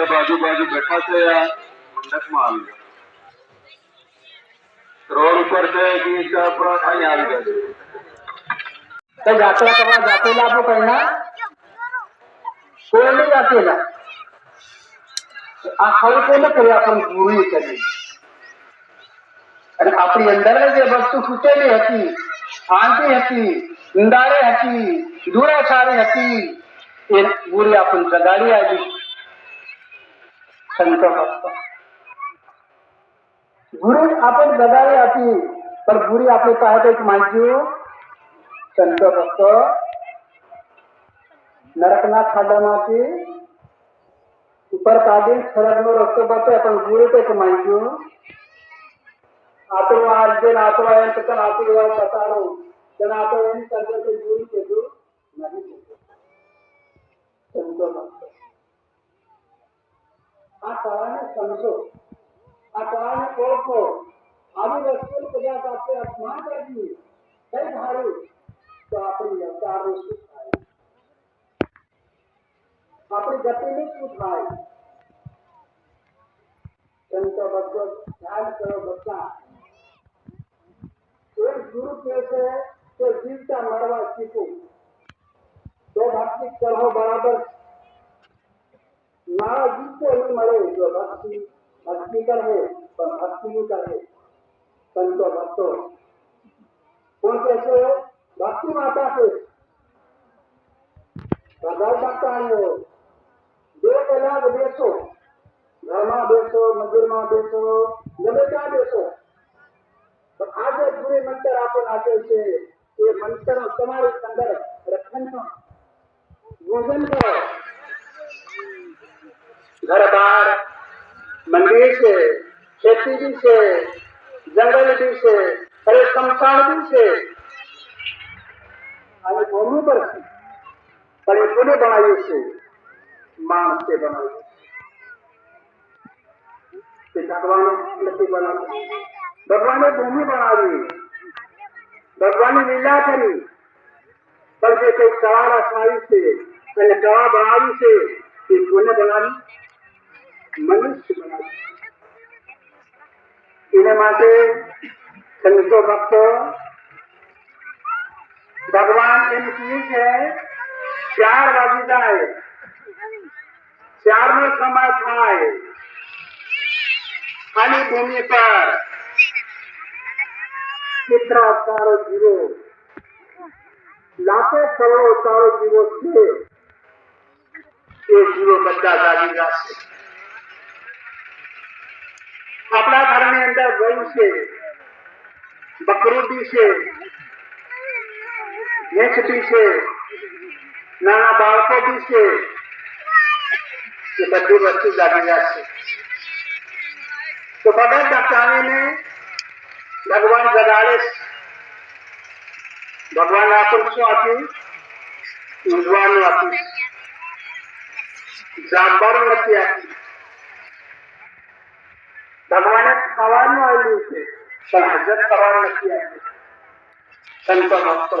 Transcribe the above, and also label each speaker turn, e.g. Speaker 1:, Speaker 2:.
Speaker 1: बाजू बाजू बैठा थे यार मंडक में आ गया रोड ऊपर से
Speaker 2: यात्रा करवा जातेला आपण करणार कोण नाही जातेला આ ખરું કોને કરે આપણે ગુરુ કરી અને આપણી અંદર જે વસ્તુ ખૂટેલી હતી શાંતિ હતી ઊંડારે હતી દૂરાચારી હતી એ ગુરુ आपण જગાડી આવી संत भक्त गुरु आपण जगावी હતી પણ ગુરુ આપણે પાસે એક માંગ્યું संत भक्त नरकना खाડામાંથી ઉપર કાઢી સ્વર્ગનો રસ્તો બતાવે પણ ગુરુ તો એક માંગ્યું આતો આજે નાતો એમ તો નાતો એવા બતાડો જન આતો એમ કરતો તો ગુરુ કીધું નહીં સંત ભक्त આ સવાને સમજો આ લોકો આવી વસ્તુ કદાચ આપણે અપમાન કરી કઈ ધારું તો આપણી વિચારનું શું થાય, આપણી ગતિનું શું થાય? સંતો ભક્તો ધ્યાન કરો બધા. એક ગુરુ કહે છે કે જીવતા મરવા શીખવું તો ભક્તિ કરો બરાબર. મારા જીવતો નહીં મળે જો ભક્તિ કરે પણ ભક્તિ નહીં કરે. સંતો ભક્તો કોણ કહે છે? ભક્તિ માતા છે. બધા ભક્તા આવ્યો બે કલાક બેસો, ઘરમાં બેસો, મંદિરમાં બેસો, ગમે ત્યાં બેસો. આ જે પૂરી મંત્ર આપણને આપે છે એ મંત્ર તમારી અંદર રખવાનો પૂજન કરો. घर बार मंदिर से, खेती भी से, जंगल भी से, अरे शमशान भी से, અને ભૂમિ પર છે પણ એ કોને બનાવ્યું છે? માણસે બનાવ્યું છે. ભગવાને નથી બનાવ્યું. ભગવાને ભૂમિ બનાવી, ભગવાને લીલા કરી, પણ જે કંઈક સવાર અસમાવી છે અને દવા બનાવી છે એ કોને બનાવી? મનુષ્ય બનાવી. એના માટે સંતો ભક્તો ભગવાન એમ કહ્યું છે 4 વાગી જાય, 4 નો સમય થાય આની ભૂમિ પર કેટલા અવતારો જીવો, લાખો કરોડો અવતારો જીવો છે. એ જીવો બધા જાગી જશે. આપણા ઘરની અંદર ગયું છે, બકરું બી છે, ભેંસ બી છે, નાના બાળકો બી છે. એ બધી વસ્તુ જાગી જશે. તો બધા બચાવીને ભગવાન જગાડે છે. ભગવાન આપણને શું આપ્યું? ઊંઘવાનું આપ્યું, જાગવાનું નથી આપ્યું. ભગવાને ખાવાનું આવ્યું છે પણ હજરત કરવાનું નથી આવ્યું. સંતો ભક્તો